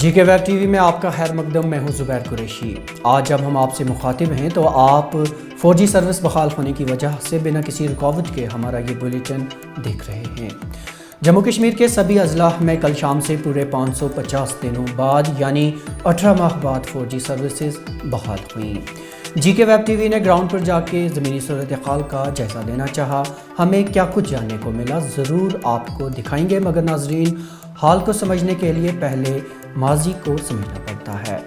جی کے web T V میں آپ کا خیر مقدم، میں ہوں زبیر قریشی۔ آج جب ہم آپ سے مخاطب ہیں تو آپ 4G سروس بحال ہونے کی وجہ سے بنا کسی رکاوٹ کے ہمارا یہ بلیٹن دیکھ رہے ہیں۔ جموں کشمیر کے سبھی اضلاع میں کل شام سے پورے 550 دنوں بعد یعنی 18 ماہ بعد 4G سروسز بحال ہوئیں۔ جی کے ویب ٹی وی نے گراؤنڈ پر جا کے زمینی صورتحال کا جائزہ لینا چاہا۔ ہمیں کیا کچھ جاننے کو ملا ضرور آپ کو دکھائیں گے، مگر ناظرین حال کو سمجھنے کے لیے پہلے ماضی کو سمجھنا پڑتا ہے۔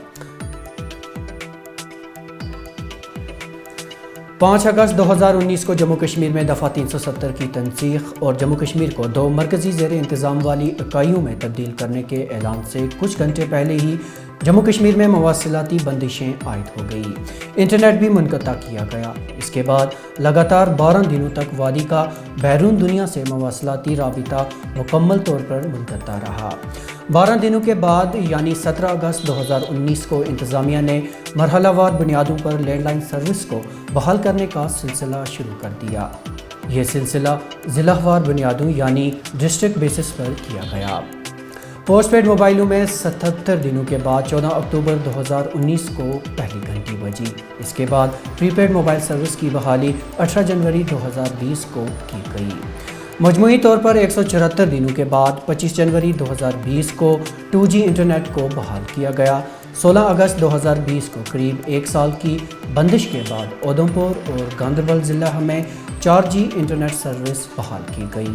5 اگست 2019 کو جموں کشمیر میں دفعہ 370 کی تنسیخ اور جموں کشمیر کو 2 مرکزی زیر انتظام والی اکائیوں میں تبدیل کرنے کے اعلان سے کچھ گھنٹے پہلے ہی جموں کشمیر میں مواصلاتی بندشیں عائد ہو گئی، انٹرنیٹ بھی منقطع کیا گیا۔ اس کے بعد لگاتار 12 دنوں تک وادی کا بیرون دنیا سے مواصلاتی رابطہ مکمل طور پر منقطع رہا۔ 12 دنوں کے بعد یعنی 17 اگست 2019 کو انتظامیہ نے مرحلہ وار بنیادوں پر لینڈ لائن سروس کو بحال کرنے کا سلسلہ شروع کر دیا۔ یہ سلسلہ ضلع وار بنیادوں یعنی ڈسٹرکٹ بیسس پر کیا گیا۔ پوسٹ پیڈ موبائلوں میں 77 دنوں کے بعد 14 اکتوبر 2019 کو پہلی گھنٹی بجی۔ اس کے بعد پری پیڈ موبائل سروس کی بحالی 18 جنوری 2020 کو کی گئی۔ مجموعی طور پر 174 دنوں کے بعد 25 جنوری 2020 کو 2G انٹرنیٹ کو بحال کیا گیا۔ 16 اگست 2020 کو قریب 1 سال کی بندش کے بعد اودھمپور اور گاندربل ضلع میں 4G انٹرنیٹ سروس بحال کی گئی۔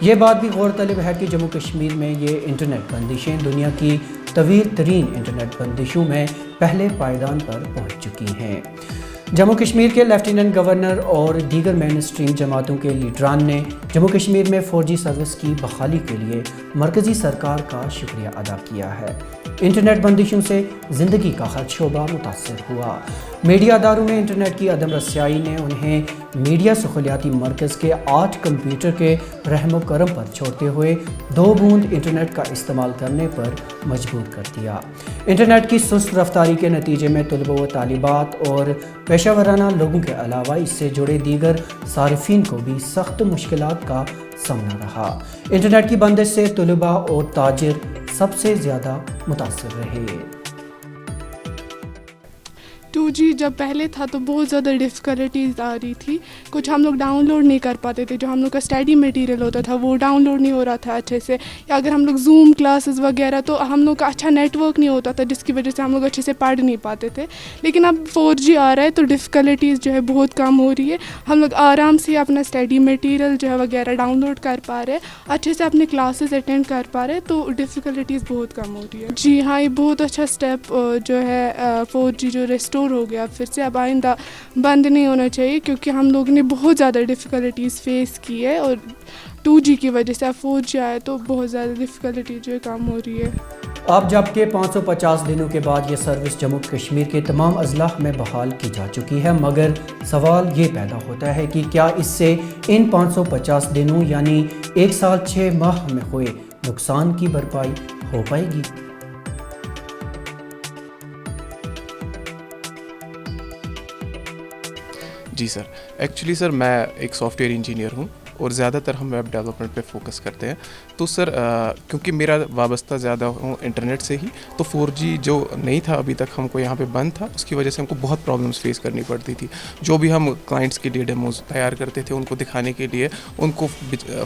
یہ بات بھی غور طلب ہے کہ جموں کشمیر میں یہ انٹرنیٹ بندشیں دنیا کی طویل ترین انٹرنیٹ بندشوں میں پہلے پائیدان پر پہنچ چکی ہیں۔ جموں کشمیر کے لیفٹیننٹ گورنر اور دیگر مین اسٹریم جماعتوں کے لیڈران نے جموں کشمیر میں 4G سروس کی بحالی کے لیے مرکزی سرکار کا شکریہ ادا کیا ہے۔ انٹرنیٹ بندشوں سے زندگی کا ہر شعبہ متاثر ہوا۔ میڈیا اداروں میں انٹرنیٹ کی عدم رسائی نے انہیں میڈیا سہولیاتی مرکز کے 8 کمپیوٹر کے رحم و کرم پر چھوڑتے ہوئے 2 بوند انٹرنیٹ کا استعمال کرنے پر مجبور کر دیا۔ انٹرنیٹ کی سست رفتاری کے نتیجے میں طلباء و طالبات اور پیشہ ورانہ لوگوں کے علاوہ اس سے جڑے دیگر صارفین کو بھی سخت مشکلات کا سامنا رہا۔ انٹرنیٹ کی بندش سے طلباء اور تاجر سب سے زیادہ متاثر رہے۔ 2G جب پہلے تھا تو بہت زیادہ ڈفیکلٹیز آ رہی تھی، کچھ ہم لوگ ڈاؤن لوڈ نہیں کر پاتے تھے، جو ہم لوگ کا اسٹڈی مٹیریل ہوتا تھا وہ ڈاؤن لوڈ نہیں ہو رہا تھا اچھے سے، یا اگر ہم لوگ زوم کلاسز وغیرہ تو ہم لوگ کا اچھا نیٹ ورک نہیں ہوتا تھا جس کی وجہ سے ہم لوگ اچھے سے پڑھ نہیں پاتے تھے۔ لیکن اب 4G آ رہا ہے تو ڈفیکلٹیز جو ہے بہت کم ہو رہی ہے، ہم لوگ آرام سے اپنا اسٹڈی مٹیریل جو ہے وغیرہ ڈاؤن لوڈ کر پا رہے ہیں، اچھے سے اپنے کلاسز اٹینڈ کر پا رہے ہیں، تو ڈفیکلٹیز بہت کم ہو رہی ہے۔ جی ہاں، یہ بہت اچھا اسٹیپ جو ہے 4G جو ریسٹور ہو گیا پھر سے، اب آئندہ بند نہیں ہونا چاہیے، کیونکہ ہم لوگ نے بہت زیادہ ڈفیکلٹیز فیس کی ہے اور 2G کی وجہ سے اب 4G آیا تو بہت زیادہ ڈفیکلٹی جو ہے کم ہو رہی ہے۔ اب جبکہ 550 دنوں کے بعد یہ سروس جموں کشمیر کے تمام اضلاع میں بحال کی جا چکی ہے، مگر سوال یہ پیدا ہوتا ہے کہ کیا اس سے ان 550 دنوں یعنی 1 سال 6 ماہ میں ہوئے نقصان کی بھرپائی ہو پائے گی؟ جی سر، ایکچولی سر میں ایک سافٹ ویئر انجینئر ہوں اور زیادہ تر ہم ویب ڈیولپمنٹ پہ فوکس کرتے ہیں، تو سر کیونکہ میرا وابستہ زیادہ ہوں انٹرنیٹ سے ہی، تو 4G جو نہیں تھا ابھی تک ہم کو یہاں پہ بند تھا، اس کی وجہ سے ہم کو بہت پرابلمس فیس کرنی پڑتی تھی۔ جو بھی ہم کلائنٹس کے لیے ڈیموز تیار کرتے تھے ان کو دکھانے کے لیے ان کو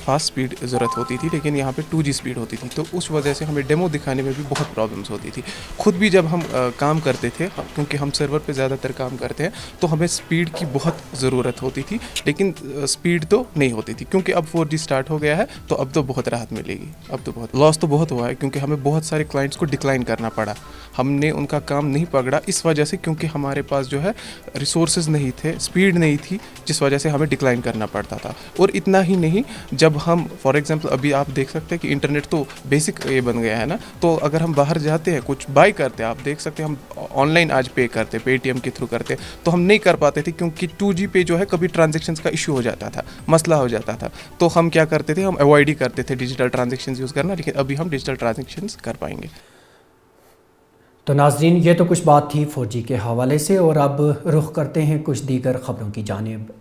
فاسٹ سپیڈ ضرورت ہوتی تھی، لیکن یہاں پہ 2G سپیڈ ہوتی تھی، تو اس وجہ سے ہمیں ڈیمو دکھانے میں بھی بہت پرابلمس ہوتی تھی۔ خود بھی جب ہم کام کرتے تھے، کیونکہ ہم سرور پہ زیادہ تر کام کرتے ہیں، تو ہمیں سپیڈ کی بہت ضرورت ہوتی تھی، لیکن سپیڈ تو نہیں ہوتی تھی، کیونکہ اب 4G اسٹارٹ ہو گیا ہے تو اب تو بہت راحت ملے گی۔ اب تو بہت لاس تو بہت ہوا ہے، کیونکہ ہمیں بہت سارے کلائنٹس کو ڈکلائن کرنا پڑا، ہم نے ان کا کام نہیں پکڑا اس وجہ سے، کیونکہ ہمارے پاس جو ہے ریسورسز نہیں تھے، سپیڈ نہیں تھی، جس وجہ سے ہمیں ڈکلائن کرنا پڑتا تھا۔ اور اتنا ہی نہیں، جب ہم فار ایگزامپل ابھی آپ دیکھ سکتے ہیں کہ انٹرنیٹ تو بیسک یہ بن گیا ہے نا، تو اگر ہم باہر جاتے ہیں کچھ بائی کرتے ہیں، آپ دیکھ سکتے ہیں ہم آن لائن آج پے کرتے، پے ٹی ایم کے تھرو کرتے، تو ہم نہیں کر پاتے تھے، کیونکہ 2G پہ جو ہے کبھی ٹرانزیکشنز کا ایشو ہو جاتا تھا، مسئلہ ہو جاتا تھا، تو ہم کیا کرتے تھے، ہم اوائڈ ہی کرتے تھے ڈیجیٹل ٹرانزیکشنز یوز کرنا، لیکن ابھی ہم ڈیجیٹل ٹرانزیکشنز کر پائیں گے۔ تو ناظرین، یہ تو کچھ بات تھی 4G کے حوالے سے، اور اب رخ کرتے ہیں کچھ دیگر خبروں کی جانب۔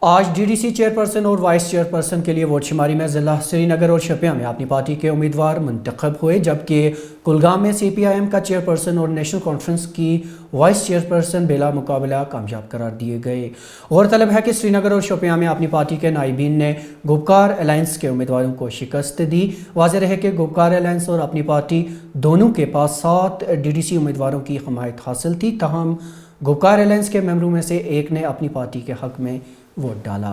آج ڈی ڈی سی چیئرپرسن اور وائس چیئرپرسن کے لیے ووٹ شماری میں ضلع سری نگر اور شوپیاں میں اپنی پارٹی کے امیدوار منتخب ہوئے، جبکہ کلگام میں سی پی آئی ایم کا چیئرپرسن اور نیشنل کانفرنس کی وائس چیئرپرسن بلا مقابلہ کامیاب قرار دیے گئے۔ غورطلب ہے کہ سری نگر اور شوپیاں میں اپنی پارٹی کے نائبین نے گوپکار الائنس کے امیدواروں کو شکست دی۔ واضح رہے کہ گوپکار الائنس اور اپنی پارٹی دونوں کے پاس 7 ڈی ڈی سی امیدواروں کی حمایت حاصل تھی، تاہم گوپکار الائنس کے ممبروں میں سے ایک نے اپنی پارٹی کے حق میں ووٹ ڈالا۔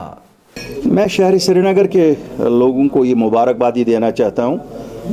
میں شہر سری نگر کے لوگوں کو یہ مبارکبادی دینا چاہتا ہوں۔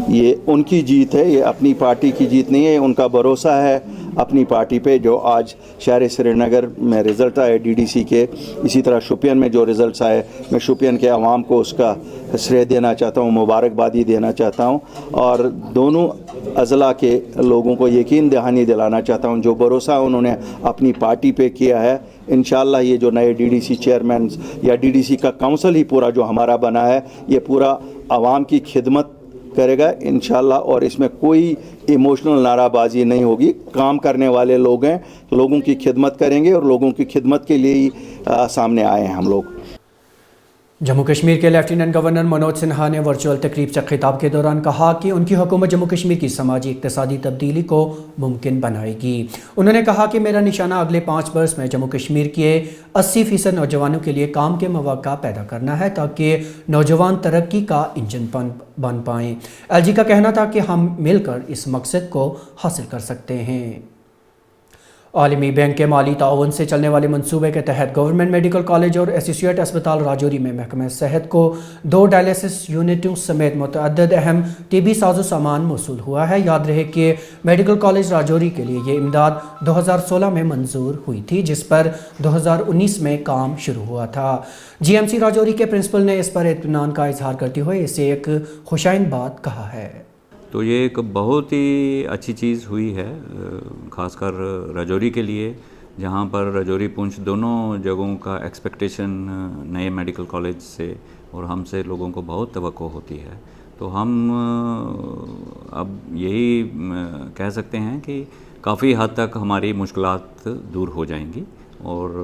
یہ ان کی جیت ہے، یہ اپنی پارٹی کی جیت نہیں ہے۔ ان کا بھروسہ ہے اپنی پارٹی پہ، جو آج شہر سری نگر میں رزلٹ آئے ڈی ڈی سی کے، اسی طرح شوپین میں جو رزلٹس آئے، میں شوپین کے عوام کو اس کا شرے دینا چاہتا ہوں، مبارکبادی دینا چاہتا ہوں، اور دونوں اضلاع کے لوگوں کو یقین دہانی دلانا چاہتا ہوں جو بھروسہ انہوں نے اپنی پارٹی پہ کیا ہے۔ انشاءاللہ یہ جو نئے ڈی ڈی سی چیئرمین یا ڈی ڈی سی کا کونسل ہی پورا جو ہمارا بنا ہے، یہ پورا عوام کی خدمت کرے گا انشاءاللہ، اور اس میں کوئی ایموشنل نعرہ بازی نہیں ہوگی۔ کام کرنے والے لوگ ہیں، لوگوں کی خدمت کریں گے، اور لوگوں کی خدمت کے لیے ہی سامنے آئے ہیں ہم لوگ۔ جموں کشمیر کے لیفٹیننٹ گورنر منوج سنہا نے ورچوئل تقریب سے خطاب کے دوران کہا کہ ان کی حکومت جموں کشمیر کی سماجی اقتصادی تبدیلی کو ممکن بنائے گی۔ انہوں نے کہا کہ میرا نشانہ اگلے 5 برس میں جموں کشمیر کے 80% نوجوانوں کے لیے کام کے مواقع پیدا کرنا ہے تاکہ نوجوان ترقی کا انجن بن پائیں۔ ایل جی کا کہنا تھا کہ ہم مل کر اس مقصد کو حاصل کر سکتے ہیں۔ عالمی بینک کے مالی تعاون سے چلنے والے منصوبے کے تحت گورنمنٹ میڈیکل کالج اور ایسوسی ایٹ اسپتال راجوری میں محکمہ صحت کو 2 ڈائلیسس یونٹوں سمیت متعدد اہم طبی ساز و سامان موصول ہوا ہے۔ یاد رہے کہ میڈیکل کالج راجوری کے لیے یہ امداد 2016 میں منظور ہوئی تھی، جس پر 2019 میں کام شروع ہوا تھا۔ جی ایم سی راجوری کے پرنسپل نے اس پر اطمینان کا اظہار کرتے ہوئے اسے ایک خوشائند بات کہا ہے۔ تو یہ ایک بہت ہی اچھی چیز ہوئی ہے، خاص کر راجوری کے لیے، جہاں پر راجوری پونچھ دونوں جگہوں کا ایکسپیکٹیشن نئے میڈیکل کالج سے اور ہم سے لوگوں کو بہت توقع ہوتی ہے۔ تو ہم اب یہی کہہ سکتے ہیں کہ کافی حد تک ہماری مشکلات دور ہو جائیں گی، اور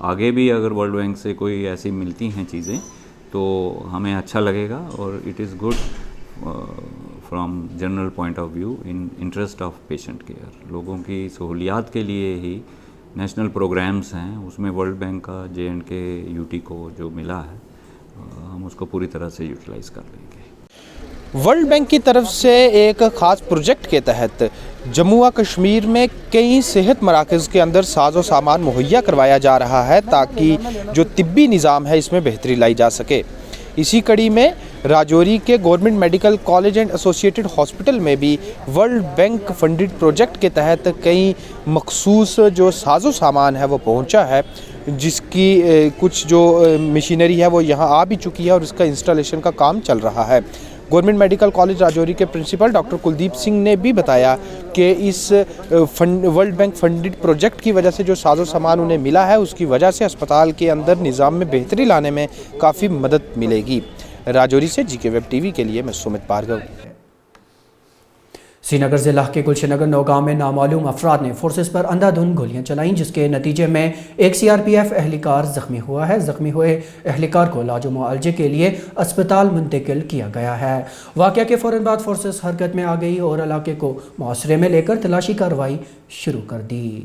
آگے بھی اگر ورلڈ بینک سے کوئی ایسی ملتی ہیں چیزیں تو ہمیں اچھا لگے گا، اور it is good from general point of view in interest of patient care. لوگوں کی سہولیات کے لیے ہی نیشنل پروگرامز ہیں، اس میں ورلڈ بینک کا جے اینڈ کے یو ٹی کو جو ملا ہے ہم اس کو پوری طرح سے یوٹیلائز کر لیں گے۔ ورلڈ بینک کی طرف سے ایک خاص پروجیکٹ کے تحت جموں و کشمیر میں کئی صحت مراکز کے اندر ساز و سامان مہیا کروایا جا رہا ہے تاکہ جو طبی نظام ہے اس میں بہتری لائی جا سکے۔ اسی کڑی میں راجوری کے government medical college and associated hospital میں بھی ورلڈ بینک فنڈڈ پروجیکٹ کے تحت کئی مخصوص جو ساز و سامان ہے وہ پہنچا ہے، جس کی کچھ جو مشینری ہے وہ یہاں آ بھی چکی ہے اور اس کا انسٹالیشن کا کام چل رہا ہے۔ گورنمنٹ میڈیکل کالج راجوری کے پرنسپل ڈاکٹر کلدیپ سنگھ نے بھی بتایا کہ اس ورلڈ بینک فنڈڈ پروجیکٹ کی وجہ سے جو ساز و سامان انہیں ملا ہے اس کی وجہ سے اسپتال کے اندر نظام میں بہتری لانے میں کافی مدد ملے گی۔ راجوری سے جی کے ویب ٹی وی کے لیے میں سومت بھارگو۔ سری نگر ضلع کے گلشن نگر نوگاں میں نامعلوم افراد نے فورسز پر اندھا دھند گولیاں چلائیں، جس کے نتیجے میں ایک سی آر پی ایف اہلکار زخمی ہوا ہے۔ زخمی ہوئے اہلکار کو علاج و معالجے کے لیے اسپتال منتقل کیا گیا ہے۔ واقعہ کے فوراً بعد فورسز حرکت میں آ گئی اور علاقے کو محاصرے میں لے کر تلاشی کارروائی شروع کر دی۔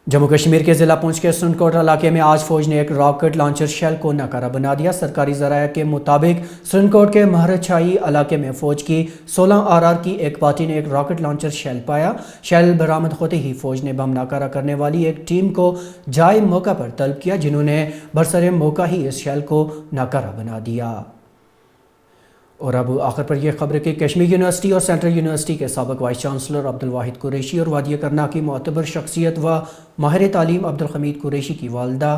جموں کشمیر کے ضلع پونچھ کے سرن کوٹ علاقے میں آج فوج نے ایک راکٹ لانچر شیل کو ناکارہ بنا دیا۔ سرکاری ذرائع کے مطابق سرن کوٹ کے مہرچھائی علاقے میں فوج کی 16 RR کی ایک پارٹی نے ایک راکٹ لانچر شیل پایا۔ شیل برآمد ہوتے ہی فوج نے بم ناکارہ کرنے والی ایک ٹیم کو جائے موقع پر طلب کیا، جنہوں نے برسر موقع ہی اس شیل کو ناکارہ بنا دیا۔ اور اب آخر پر یہ خبر کہ کشمیر یونیورسٹی اور سینٹرل یونیورسٹی کے سابق وائس چانسلر عبدالواحد قریشی اور وادی کرنا کی معتبر شخصیت و ماہر تعلیم عبدالحمید قریشی کی والدہ